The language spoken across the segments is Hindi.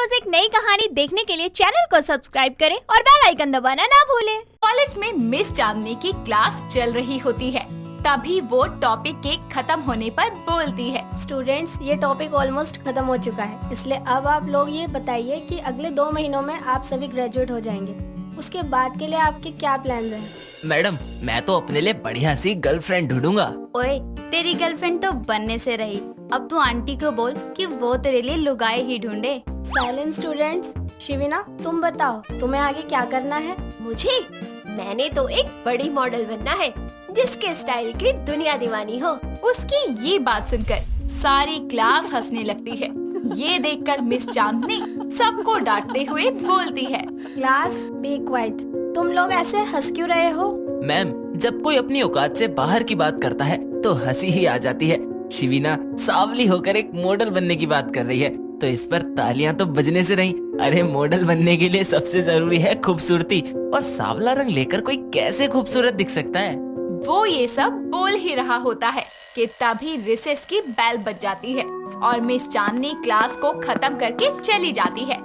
रोज एक नई कहानी देखने के लिए चैनल को सब्सक्राइब करें और बेल आइकन दबाना ना भूलें। कॉलेज में मिस चांदनी की क्लास चल रही होती है, तभी वो टॉपिक के खत्म होने पर बोलती है। स्टूडेंट्स, ये टॉपिक ऑलमोस्ट खत्म हो चुका है, इसलिए अब आप लोग ये बताइए कि अगले 2 महीनों में आप सभी ग्रेजुएट हो जाएंगे। उसके बाद के लिए आपके क्या प्लान्स हैं? मैडम, मैं तो अपने लिए बढ़िया सी गर्लफ्रेंड ढूंढूंगा। ओए, तेरी गर्लफ्रेंड तो बनने से रही, अब तू आंटी को बोल कि वो तेरे लिए लुगाई ही ढूंढे। Silent students. शिविना, तुम बताओ, तुम्हें आगे क्या करना है? मुझे मैंने तो एक बड़ी मॉडल बनना है जिसके स्टाइल की दुनिया दीवानी हो। उसकी ये बात सुनकर सारी क्लास हंसने लगती है। ये देखकर मिस चांदनी सबको डांटते हुए बोलती है, क्लास बी क्वाइट। तुम लोग ऐसे हंस क्यों रहे हो? मैम, जब कोई अपनी औकात से बाहर की बात करता है तो हंसी ही आ जाती है। शिवीना सांवली होकर एक मॉडल बनने की बात कर रही है तो इस पर तालियां तो बजने से रही। अरे, मॉडल बनने के लिए सबसे जरूरी है खूबसूरती, और सांवला रंग लेकर कोई कैसे खूबसूरत दिख सकता है। वो ये सब बोल ही रहा होता है कि तभी रिसेस की बेल बज जाती है और मिस चांदनी क्लास को खत्म करके चली जाती है।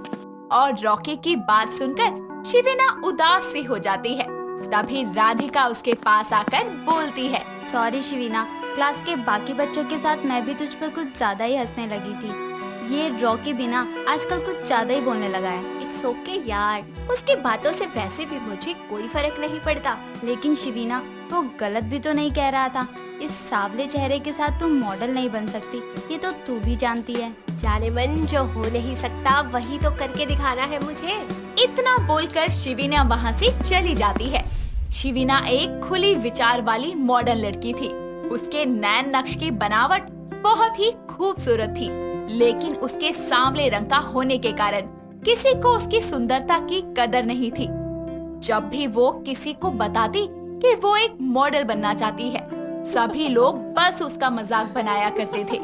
और रॉकी की बात सुनकर शिविना उदास सी हो जाती है। तभी राधिका उसके पास आकर बोलती है, सॉरी शिविना, क्लास के बाकी बच्चों के साथ मैं भी तुझ पर कुछ ज्यादा ही हंसने लगी थी। ये रॉकी बिना आजकल कुछ ज्यादा ही बोलने लगा है। इट्स ओके यार, उसकी बातों से वैसे भी मुझे कोई फर्क नहीं पड़ता। लेकिन शिविना, वो गलत भी तो नहीं कह रहा था। इस सांवले चेहरे के साथ तुम मॉडल नहीं बन सकती, ये तो तू भी जानती है। जाने मन, जो हो नहीं सकता वही तो करके दिखाना है मुझे। इतना बोलकर शिविना वहाँ से चली जाती है। शिविना एक खुली विचार वाली मॉडर्न लड़की थी। उसके नैन नक्श की बनावट बहुत ही खूबसूरत थी, लेकिन उसके सांवले रंग का होने के कारण किसी को उसकी सुंदरता की कदर नहीं थी। जब भी वो किसी को बताती कि वो एक मॉडल बनना चाहती है, सभी लोग बस उसका मजाक बनाया करते थे।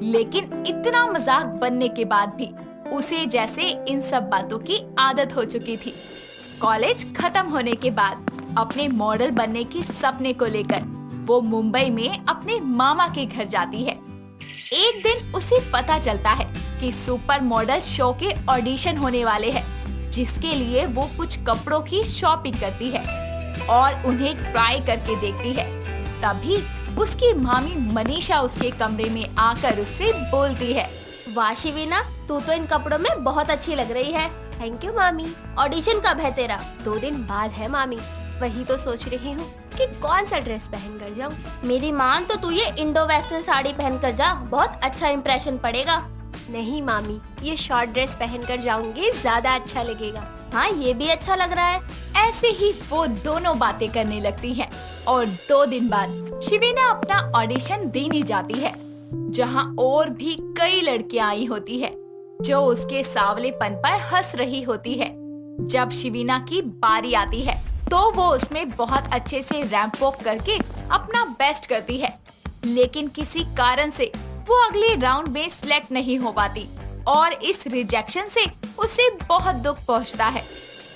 लेकिन इतना मजाक बनने के बाद भी उसे जैसे इन सब बातों की आदत हो चुकी थी। कॉलेज खत्म होने के बाद अपने मॉडल बनने की सपने को लेकर वो मुंबई में अपने मामा के घर जाती है। एक दिन उसे पता चलता है कि सुपर मॉडल शो के ऑडिशन होने वाले हैं, जिसके लिए वो कुछ कपड़ों की शॉपिंग करती है और उन्हें ट्राई करके देखती है। तभी उसकी मामी मनीषा उसके कमरे में आकर उससे बोलती है, वाह शिविना, तू तो इन कपड़ों में बहुत अच्छी लग रही है। थैंक यू मामी। ऑडिशन कब है तेरा? 2 दिन बाद है मामी। वही तो सोच रही हूँ कि कौन सा ड्रेस पहन कर जाऊँ। मेरी मान तो तू ये इंडो वेस्टर्न साड़ी पहन कर जा, बहुत अच्छा इम्प्रेशन पड़ेगा। नहीं मामी, ये शॉर्ट ड्रेस पहन कर जाऊंगी, ज्यादा अच्छा लगेगा। हाँ, ये भी अच्छा लग रहा है। ऐसे ही वो दोनों बातें करने लगती हैं और 2 दिन बाद शिविना अपना ऑडिशन देने जाती है, जहां और भी कई लड़कियां आई होती है जो उसके सांवलेपन पर हंस रही होती है। जब शिविना की बारी आती है तो वो उसमें बहुत अच्छे से रैंप वॉक करके अपना बेस्ट करती है, लेकिन किसी कारण से वो अगले राउंड में सिलेक्ट नहीं हो पाती और इस रिजेक्शन से उसे बहुत दुख पहुंचता है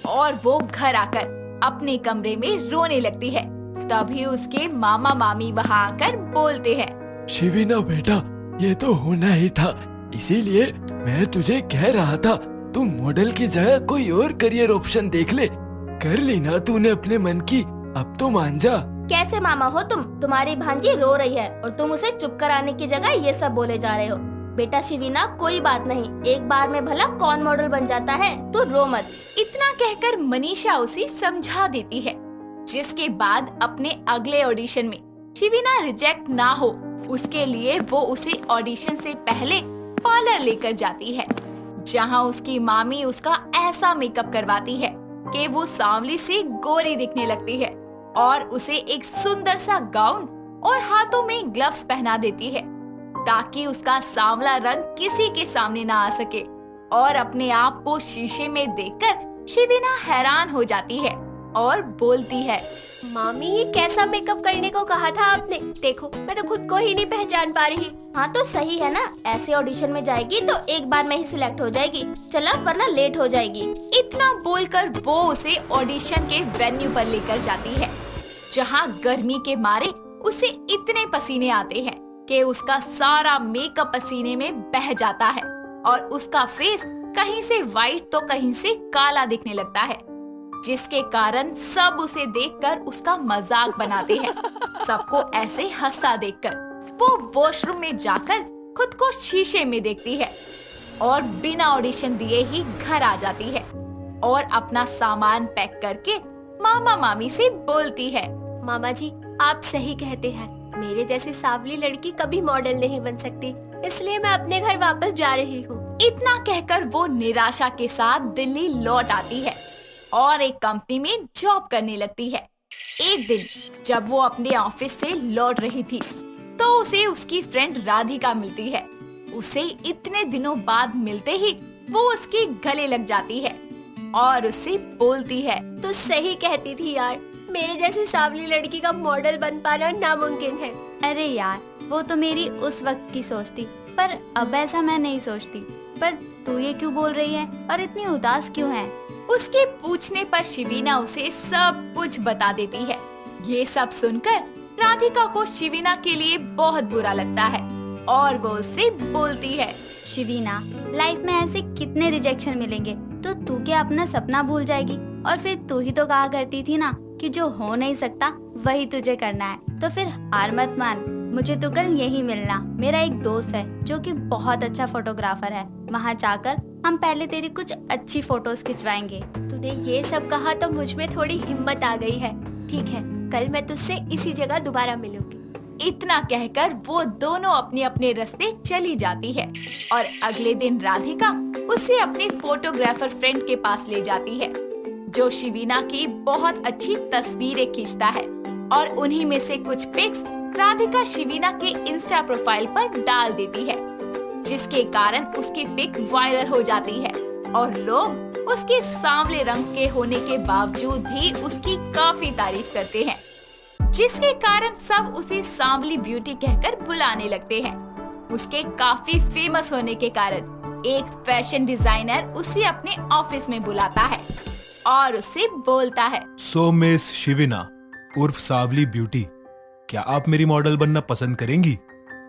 और वो घर आकर अपने कमरे में रोने लगती है। तभी उसके मामा मामी वहाँ आकर बोलते हैं, शिविना बेटा, ये तो होना ही था, इसीलिए मैं तुझे कह रहा था तू मॉडल की जगह कोई और करियर ऑप्शन देख ले। कर ली ना तूने अपने मन की, अब तो मान जा। कैसे मामा हो तुम? तुम्हारी भांजी रो रही है और तुम उसे चुप कराने की जगह ये सब बोले जा रहे हो। बेटा शिविना, कोई बात नहीं, एक बार में भला कौन मॉडल बन जाता है, तू रो मत। इतना कहकर मनीषा उसे समझा देती है, जिसके बाद अपने अगले ऑडिशन में शिविना रिजेक्ट ना हो उसके लिए वो उसे ऑडिशन से पहले पार्लर लेकर जाती है, जहां उसकी मामी उसका ऐसा मेकअप करवाती है कि वो सांवली से गोरी दिखने लगती है और उसे एक सुंदर सा गाउन और हाथों में ग्लव्स पहना देती है, ताकि उसका सांवला रंग किसी के सामने ना आ सके। और अपने आप को शीशे में देखकर शिविना हैरान हो जाती है और बोलती है, मामी, ये कैसा मेकअप करने को कहा था आपने? देखो, मैं तो खुद को ही नहीं पहचान पा रही। हाँ तो सही है ना, ऐसे ऑडिशन में जाएगी तो एक बार में ही सिलेक्ट हो जाएगी। चला, वरना लेट हो जाएगी। इतना बोलकर वो उसे ऑडिशन के वेन्यू पर लेकर जाती है, जहाँ गर्मी के मारे उसे इतने पसीने आते हैं कि उसका सारा मेकअप पसीने में बह जाता है और उसका फेस कहीं से वाइट तो कहीं से काला दिखने लगता है, जिसके कारण सब उसे देखकर उसका मजाक बनाते हैं। सबको ऐसे हंसता देखकर वो वॉशरूम में जाकर खुद को शीशे में देखती है और बिना ऑडिशन दिए ही घर आ जाती है और अपना सामान पैक करके मामा मामी से बोलती है, मामा जी आप सही कहते हैं, मेरे जैसी सांवली लड़की कभी मॉडल नहीं बन सकती, इसलिए मैं अपने घर वापस जा रही हूँ। इतना कहकर वो निराशा के साथ दिल्ली लौट आती है और एक कंपनी में जॉब करने लगती है। एक दिन जब वो अपने ऑफिस से लौट रही थी तो उसे उसकी फ्रेंड राधिका मिलती है। उसे इतने दिनों बाद मिलते ही वो उसके गले लग जाती है और उससे बोलती है, तो सही कहती थी यार, मेरे जैसी सांवली लड़की का मॉडल बन पाना नामुमकिन है। अरे यार, वो तो मेरी उस वक्त की सोच थी, पर अब ऐसा मैं नहीं सोचती। पर तू ये क्यों बोल रही है और इतनी उदास क्यों है? उसके पूछने पर शिवीना उसे सब कुछ बता देती है। ये सब सुनकर राधिका को शिवीना के लिए बहुत बुरा लगता है और वो उससे बोलती है, शिवीना, लाइफ में ऐसे कितने रिजेक्शन मिलेंगे, तो तू क्या अपना सपना भूल जाएगी? और फिर तू ही तो कहा करती थी ना कि जो हो नहीं सकता वही तुझे करना है, तो फिर हार मत मान। मुझे तो कल यही मिलना। मेरा एक दोस्त है जो कि बहुत अच्छा फोटोग्राफर है, वहाँ जाकर हम पहले तेरी कुछ अच्छी फोटोज खिंचवाएंगे। तूने ये सब कहा तो मुझ में थोड़ी हिम्मत आ गई है। ठीक है, कल मैं तुझसे इसी जगह दोबारा मिलूंगी। इतना कहकर वो दोनों अपने अपने रास्ते चली जाती है और अगले दिन राधिका उसे अपने फोटोग्राफर फ्रेंड के पास ले जाती है, जो शिवीना की बहुत अच्छी तस्वीरें खींचता है और उन्हीं में से कुछ पिक्स राधिका शिवीना के इंस्टा प्रोफाइल पर डाल देती है, जिसके कारण उसकी पिक वायरल हो जाती है और लोग उसके सांवले रंग के होने के बावजूद भी उसकी काफी तारीफ करते हैं, जिसके कारण सब उसे सांवली ब्यूटी कहकर बुलाने लगते हैं। उसके काफी फेमस होने के कारण एक फैशन डिजाइनर उसे अपने ऑफिस में बुलाता है और उससे बोलता है, सो मिस शिवीना उर्फ सांवली ब्यूटी, क्या आप मेरी मॉडल बनना पसंद करेंगी?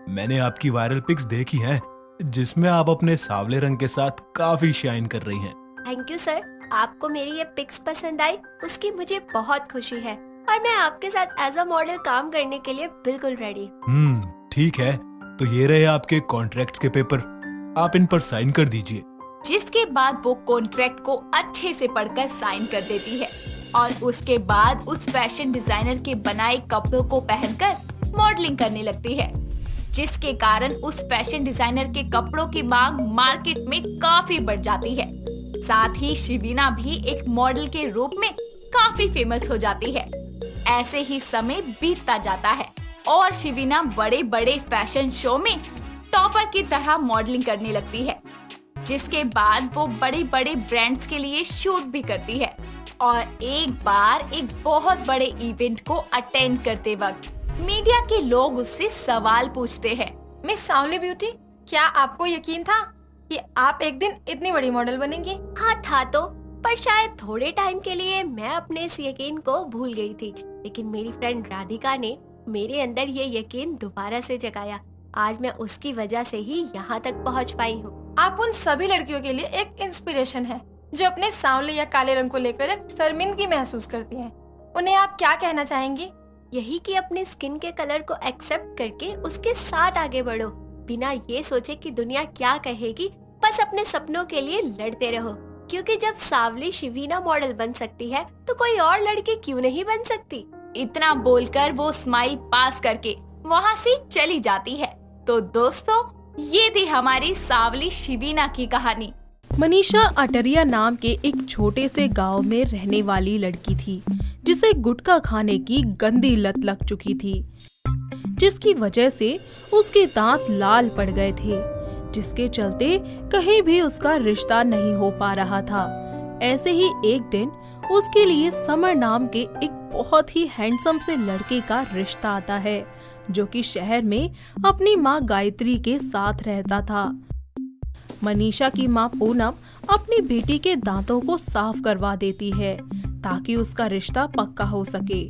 मैंने आपकी वायरल पिक्स देखी हैं, जिसमें आप अपने सांवले रंग के साथ काफी शाइन कर रही हैं। थैंक यू सर, आपको मेरी ये पिक्स पसंद आई, उसकी मुझे बहुत खुशी है और मैं आपके साथ एज अ मॉडल काम करने के लिए बिल्कुल रेडी। ठीक है, तो ये रहे आपके कॉन्ट्रैक्ट्स के पेपर, आप इन पर साइन कर दीजिए। जिसके बाद वो कॉन्ट्रैक्ट को अच्छे से पढ़कर साइन कर देती है और उसके बाद उस फैशन डिजाइनर के बनाए कपड़ों को पहनकर मॉडलिंग करने लगती है, जिसके कारण उस फैशन डिजाइनर के कपड़ों की मांग मार्केट में काफी बढ़ जाती है। साथ ही शिवीना भी एक मॉडल के रूप में काफी फेमस हो जाती है। ऐसे ही समय बीतता जाता है और शिवीना बड़े बड़े फैशन शो में टॉपर की तरह मॉडलिंग करने लगती है, जिसके बाद वो बड़े बड़े ब्रांड्स के लिए शूट भी करती है। और एक बार एक बहुत बड़े इवेंट को अटेंड करते वक्त मीडिया के लोग उससे सवाल पूछते हैं, मिस सांवली ब्यूटी, क्या आपको यकीन था कि आप एक दिन इतनी बड़ी मॉडल बनेंगी? हाँ था तो, पर शायद थोड़े टाइम के लिए मैं अपने इस यकीन को भूल गई थी, लेकिन मेरी फ्रेंड राधिका ने मेरे अंदर ये यकीन दोबारा से जगाया। आज मैं उसकी वजह से ही यहाँ तक पहुँच पाई हूँ। आप उन सभी लड़कियों के लिए एक इंस्पिरेशन है जो अपने सांवले या काले रंग को लेकर एक शर्मिंदगी महसूस करती हैं। उन्हें आप क्या कहना चाहेंगी? यही कि अपने स्किन के कलर को एक्सेप्ट करके उसके साथ आगे बढ़ो, बिना ये सोचे कि दुनिया क्या कहेगी। बस अपने सपनों के लिए लड़ते रहो, क्योंकि जब सांवली शिवीना मॉडल बन सकती है तो कोई और लड़की क्यों नहीं बन सकती। इतना बोलकर वो स्माइल पास करके वहाँ से चली जाती है। तो दोस्तों, ये थी हमारी सांवली शिवीना की कहानी। मनीषा अटरिया नाम के एक छोटे से गांव में रहने वाली लड़की थी, जिसे गुटखा खाने की गंदी लत लग चुकी थी, जिसकी वजह से उसके दांत लाल पड़ गए थे, जिसके चलते कहीं भी उसका रिश्ता नहीं हो पा रहा था। ऐसे ही एक दिन उसके लिए समर नाम के एक बहुत ही हैंडसम से लड़के का रिश्ता आता है, जो कि शहर में अपनी माँ गायत्री के साथ रहता था। मनीषा की माँ पूनम अपनी बेटी के दांतों को साफ करवा देती है ताकि उसका रिश्ता पक्का हो सके।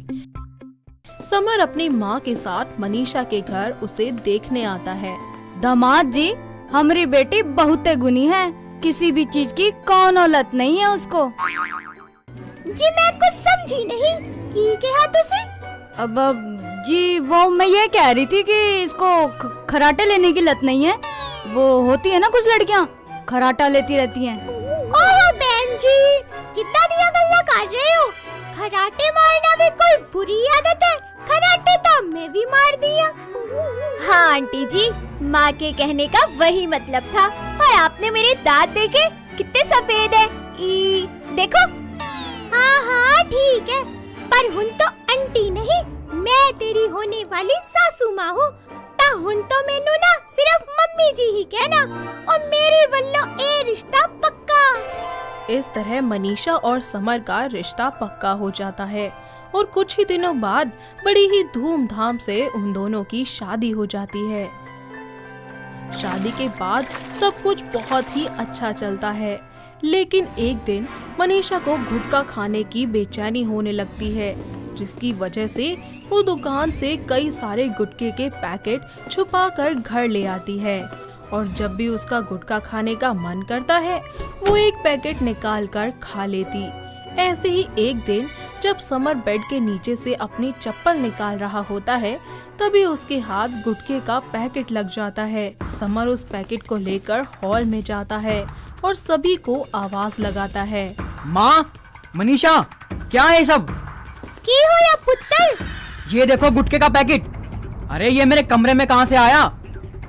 समर अपनी माँ के साथ मनीषा के घर उसे देखने आता है। दामाद जी, हमारी बेटी बहुत गुनी है, किसी भी चीज की कौन औलत नहीं है उसको। जी मैं कुछ समझी नहीं, की कहा तुसे? अब जी वो मैं ये कह रही थी कि इसको खराटे लेने की लत नहीं है। वो होती है ना कुछ लड़कियां खराटा लेती रहती हैं। ओह बहन जी, कितना दिया गल्ला कर रहे हो? खराटे मारना भी कोई बुरी आदत है? खराटे तो मैं भी मार दिया। हाँ आंटी जी, माँ के कहने का वही मतलब था। और आपने मेरे दांत देखे कितने सफेद है। देखो। हाँ हाँ ठीक है, पर हुन तो आंटी नहीं, मैं तेरी होने वाली सासू माँ हूँ। ता हुन तो मैनू ना सिर्फ मम्मी जी ही कहना, और मेरे वल्लों ए रिश्ता पक्का। इस तरह मनीषा और समर का रिश्ता पक्का हो जाता है और कुछ ही दिनों बाद बड़ी ही धूमधाम से उन दोनों की शादी हो जाती है। शादी के बाद सब कुछ बहुत ही अच्छा चलता है, लेकिन एक दिन मनीषा को गुटखा खाने की बेचैनी होने लगती है, जिसकी वजह से वो दुकान से कई सारे गुटखे के पैकेट छुपाकर घर ले आती है। और जब भी उसका गुटखा खाने का मन करता है, वो एक पैकेट निकाल कर खा लेती। ऐसे ही एक दिन जब समर बेड के नीचे से अपनी चप्पल निकाल रहा होता है, तभी उसके हाथ गुटखे का पैकेट लग जाता है। समर उस पैकेट को लेकर हॉल में जाता है और सभी को आवाज लगाता है। माँ, मनीषा, क्या है सब? की हो या पुत्र? ये देखो गुटखे का पैकेट। अरे ये मेरे कमरे में कहाँ से आया?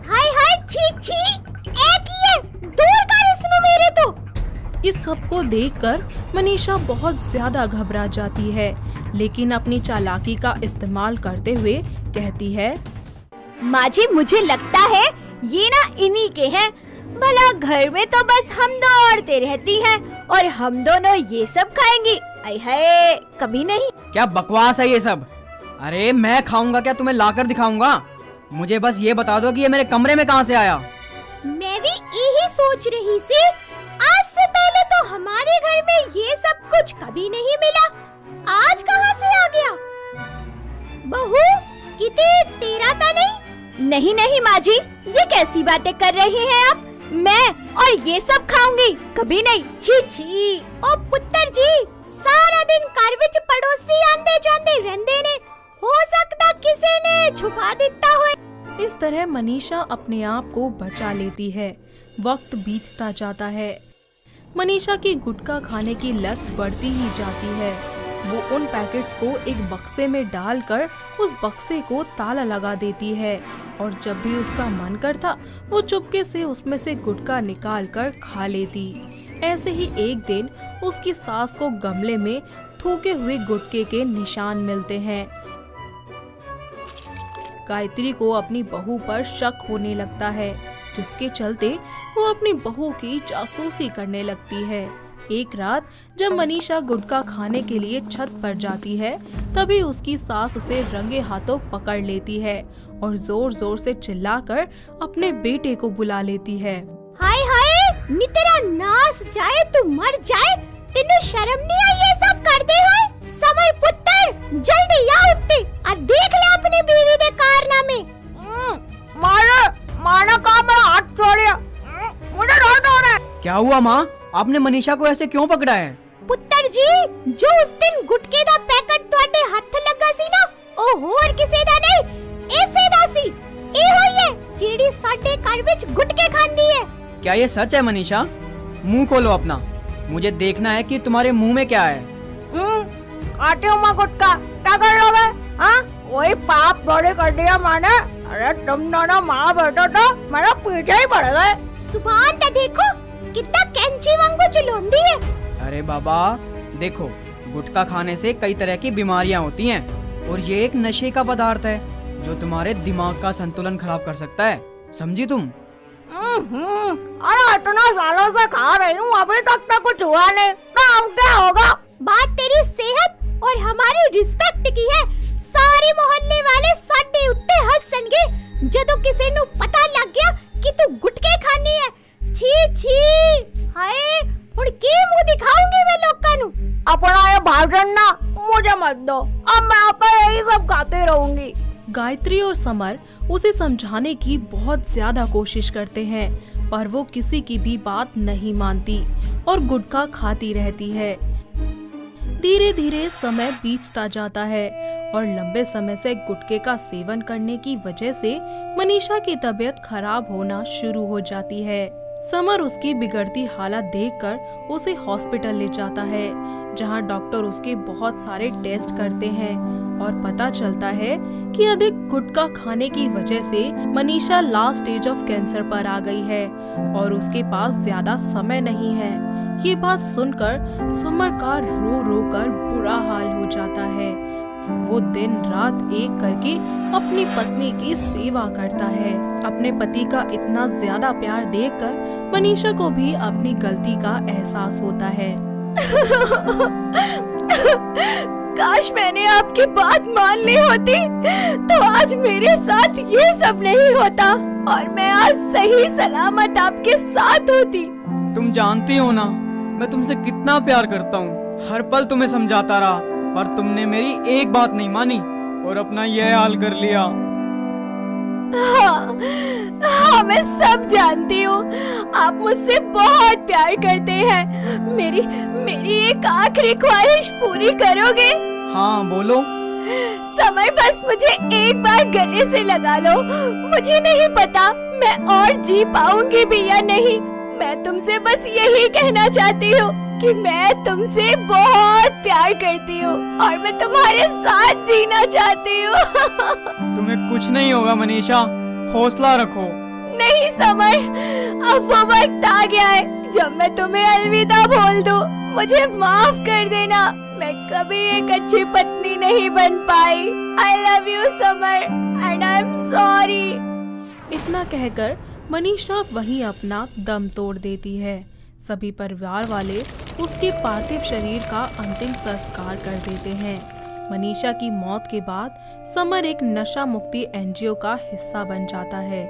हाय हाय, छी छी, एक ही है, दूर कर इसनु मेरे तो। इस सब को देखकर मनीषा बहुत ज्यादा घबरा जाती है, लेकिन अपनी चालाकी का इस्तेमाल करते हुए कहती है, माँ जी मुझे लगता है ये ना इन्हीं के हैं। भला घर में तो बस हम दो औरतें रहती हैं और हम दोनों ये सब खाएंगी? आई है, कभी नहीं। क्या बकवास है ये सब? अरे मैं खाऊंगा क्या, तुम्हें लाकर दिखाऊंगा। मुझे बस ये बता दो कि ये मेरे कमरे में कहाँ से आया। मैं भी यही सोच रही थी। आज से पहले तो हमारे घर में ये सब कुछ कभी नहीं मिला, आज कहाँ से आ गया? बहू, कितने तेरा था नहीं? नहीं नहीं माँ जी, ये कैसी बातें कर रही हैं आप? मैं और ये सब खाऊंगी? कभी नहीं, छी छी। ओ पुत्र जी, सारा दिन घर विच पड़ोसी आंदे जांदे रहंदे ने, हो सकता किसी ने छुपा दिता हो। इस तरह मनीषा अपने आप को बचा लेती है। वक्त बीतता जाता है, मनीषा की गुटखा खाने की लत बढ़ती ही जाती है। वो उन पैकेट्स को एक बक्से में डालकर उस बक्से को ताला लगा देती है, और जब भी उसका मन करता वो चुपके से उसमें से गुटखा निकाल कर खा लेती। ऐसे ही एक दिन उसकी सास को गमले में थूके हुए गुटखे के निशान मिलते हैं। गायत्री को अपनी बहू पर शक होने लगता है, जिसके चलते वो अपनी बहू की जासूसी करने लगती है। एक रात जब मनीषा गुटखा खाने के लिए छत पर जाती है, तभी उसकी सास उसे रंगे हाथों पकड़ लेती है और जोर जोर से चिल्लाकर अपने बेटे को बुला लेती है। हाय हाय, नी तेरा नास जाए तू मर जाए, तेनू शर्म नहीं आई ये सब करते हुए? समर पुत्र, जल्दी आ उठते और देख ले अपने बीवी के कारनामे। माना का मेरा हाथ छोड़िया, मुझे दर्द हो रहा है। क्या हुआ माँ, आपने मनीषा को ऐसे क्यों पकड़ा है? पुत्र जी, जो उस दिन गुटके दा पैकेट तुहाडे हाथ लगा सी ना, ओ होर किसे दा नहीं, ऐसे दा सी। ए होई है जेड़ी साडे घर विच गुटके खांदी है। क्या ये सच है मनीषा? मुंह खोलो अपना, मुझे देखना है कि तुम्हारे मुंह में क्या है। आटे उमा गुटका क्या कर लोगे? हाँ, वही पाप बड़े कर दिया माने। अरे तुम दोनों माँ बेटा तो मेरा पीछे ही पड़ गए। सुभान ता देखो, कितना कैंची वांगू चिल्लाती है। अरे बाबा देखो, गुटखा खाने से कई तरह की बीमारियां होती हैं, और ये एक नशे का पदार्थ है जो तुम्हारे दिमाग का संतुलन खराब कर सकता है, समझी तुम? अरे इतना सालों से खा रही हूँ, अभी तक तो कुछ हुआ नहीं, तो अब क्या होगा? बात तेरी सेहत और हमारी रिस्पेक्ट की है। सारे मोहल्ले वाले साडे उत्ते हंसणगे जदों किसी नू पता लग गया कि तू गुटके खानी है। छी छी, हाय, हुण की मुंह दिखाऊंगी मैं लोकां नू? अपना ये भाषण ना मुझे मत दो, अब मैं आप यही सब खाते रहूंगी। गायत्री और समर उसे समझाने की बहुत ज्यादा कोशिश करते हैं, पर वो किसी की भी बात नहीं मानती और गुटखा खाती रहती है। धीरे धीरे समय बीतता जाता है और लंबे समय से गुटखे का सेवन करने की वजह से मनीषा की तबीयत खराब होना शुरू हो जाती है। समर उसकी बिगड़ती हालत देखकर उसे हॉस्पिटल ले जाता है, जहां डॉक्टर उसके बहुत सारे टेस्ट करते हैं और पता चलता है कि अधिक गुटखा खाने की वजह से Manisha last stage of cancer पर आ गई है और उसके पास ज्यादा समय नहीं है। ये बात सुनकर समर का रो रो कर बुरा हाल हो जाता है। वो दिन रात एक करके अपनी पत्नी की सेवा करता है। अपने पति का इतना ज्यादा प्यार देखकर मनीषा को भी अपनी गलती का एहसास होता है। काश मैंने आपकी बात मान ली होती तो आज मेरे साथ ये सब नहीं होता और मैं आज सही सलामत आपके साथ होती। तुम जानती हो ना मैं तुमसे कितना प्यार करता हूँ। हर पल तुम्हें समझाता रहा पर तुमने मेरी एक बात नहीं मानी और अपना यह हाल कर लिया। हाँ, मैं सब जानती हूँ। आप मुझसे बहुत प्यार करते हैं। मेरी एक आखिरी ख्वाहिश पूरी करोगे? हाँ बोलो। समय बस मुझे एक बार गले से लगा लो। मुझे नहीं पता मैं और जी पाऊंगी भी या नहीं। मैं तुमसे बस यही कहना चाहती हूँ कि मैं तुमसे बहुत प्यार करती हूँ और मैं तुम्हारे साथ जीना चाहती हूँ। तुम्हें कुछ नहीं होगा मनीषा, हौसला रखो। नहीं समर, अब वो वक्त आ गया है जब मैं तुम्हें अलविदा बोल दूं। मुझे माफ कर देना, मैं कभी एक अच्छी पत्नी नहीं बन पाई। I love you summer and I'm sorry। इतना कहकर मनीषा वहीं अपना दम तोड़ देती है। सभी परिवार वाले उसके पार्थिव शरीर का अंतिम संस्कार कर देते हैं। मनीषा की मौत के बाद समर एक नशा मुक्ति एनजीओ का हिस्सा बन जाता है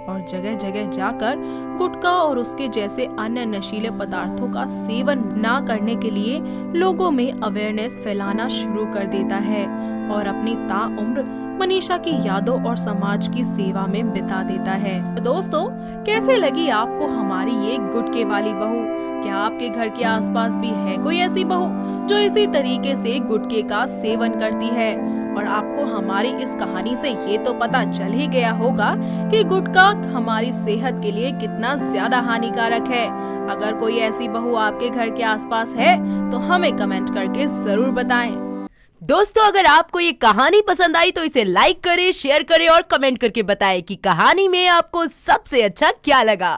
और जगह जगह जाकर गुटखा और उसके जैसे अन्य नशीले पदार्थों का सेवन ना करने के लिए लोगों में अवेयरनेस फैलाना शुरू कर देता है और अपनी ताउम्र मनीषा की यादों और समाज की सेवा में बिता देता है। तो दोस्तों, कैसे लगी आपको हमारी ये गुटखे वाली बहू? क्या आपके घर के आसपास भी है कोई ऐसी बहू जो इसी तरीके से गुटखे का सेवन करती है? और आपको हमारी इस कहानी से ये तो पता चल ही गया होगा कि गुटखा हमारी सेहत के लिए कितना ज्यादा हानिकारक है। अगर कोई ऐसी बहू आपके घर के आसपास है तो हमें कमेंट करके जरूर बताएं। दोस्तों, अगर आपको ये कहानी पसंद आई तो इसे लाइक करें, शेयर करें और कमेंट करके बताएं कि कहानी में आपको सबसे अच्छा क्या लगा।